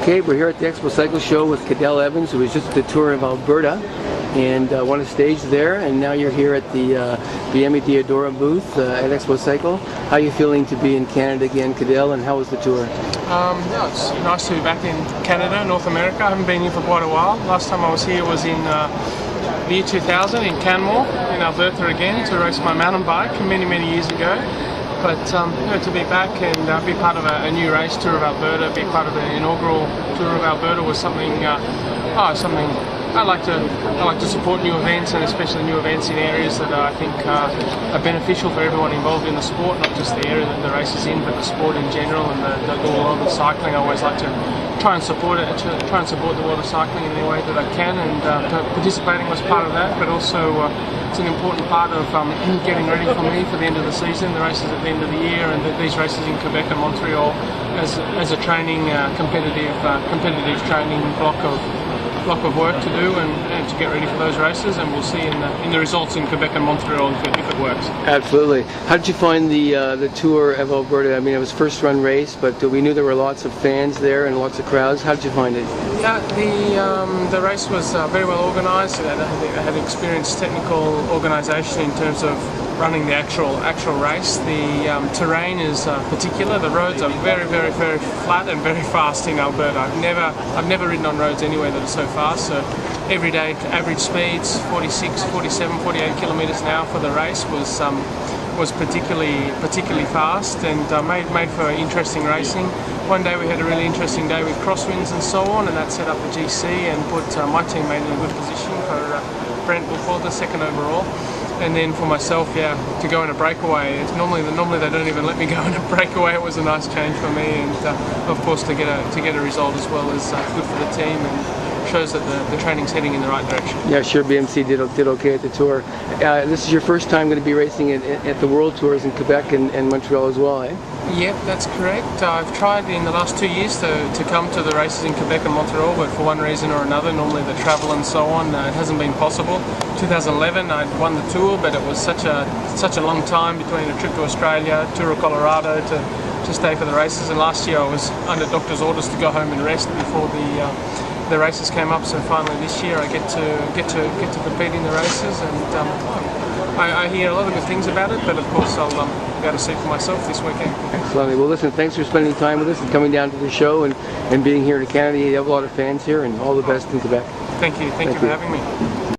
Okay, we're here at the Expo Cycle Show with Cadel Evans, who was just at the tour of Alberta and won a stage there, and now you're here at the BMW Diadora booth at Expo Cycle. How are you feeling to be in Canada again, Cadel, and how was the tour? Yeah, it's nice to be back in Canada, North America. I haven't been here for quite a while. Last time I was here was in the year 2000 in Canmore, in Alberta again, to race my mountain bike many years ago. But to be back and be part of a new race, Tour of Alberta, be part of the inaugural Tour of Alberta was something I like to support new events, and especially new events in areas that I think are beneficial for everyone involved in the sport, not just the area that the race is in, but the sport in general and the world of cycling. I always like to try and support it, try and support the world of cycling in any way that I can, and participating was part of that, but also it's an important part of getting ready for me for the end of the season, the races at the end of the year, and these races in Quebec and Montreal as a training, competitive training block of work to do and to get ready for those races, and we'll see in the results in Quebec and Montreal if it works. Absolutely. How did you find the Tour of Alberta? I mean, it was first run race, but we knew there were lots of fans there and lots of crowds. How did you find it? Yeah, the race was very well organised. It had experienced technical organisation in terms of running the actual race. The terrain is particular. The roads are very flat and very fast in Alberta. I've never ridden on roads anywhere that are so fast. So every day average speeds 46, 47, 48 kilometres an hour for the race was particularly fast and made for interesting racing. One day we had a really interesting day with crosswinds and so on, and that set up the GC and put my teammate in a good position for Brent Buchholder, second overall. And then for myself, to go in a breakaway. Normally they don't even let me go in a breakaway. It was a nice change for me, and of course to get a result as well is good for the team and shows that the training's heading in the right direction. Yeah, sure. BMC did okay at the tour. This is your first time going to be racing at the World Tours in Quebec and Montreal as well, eh? Yep, that's correct. I've tried in the last 2 years to come to the races in Quebec and Montreal, but for one reason or another, normally the travel and so on, it hasn't been possible. 2011 I'd won the tour, but it was such a long time between a trip to Australia, Tour of Colorado to stay for the races, and last year I was under doctor's orders to go home and rest before the races came up. So finally this year I get to compete in the races, and I hear a lot of good things about it, but of course I'll be able to see for myself this weekend. Excellent. Well, listen, thanks for spending time with us and coming down to the show and being here in Canada. You have a lot of fans here, and all the best in Quebec. Thank you for having me.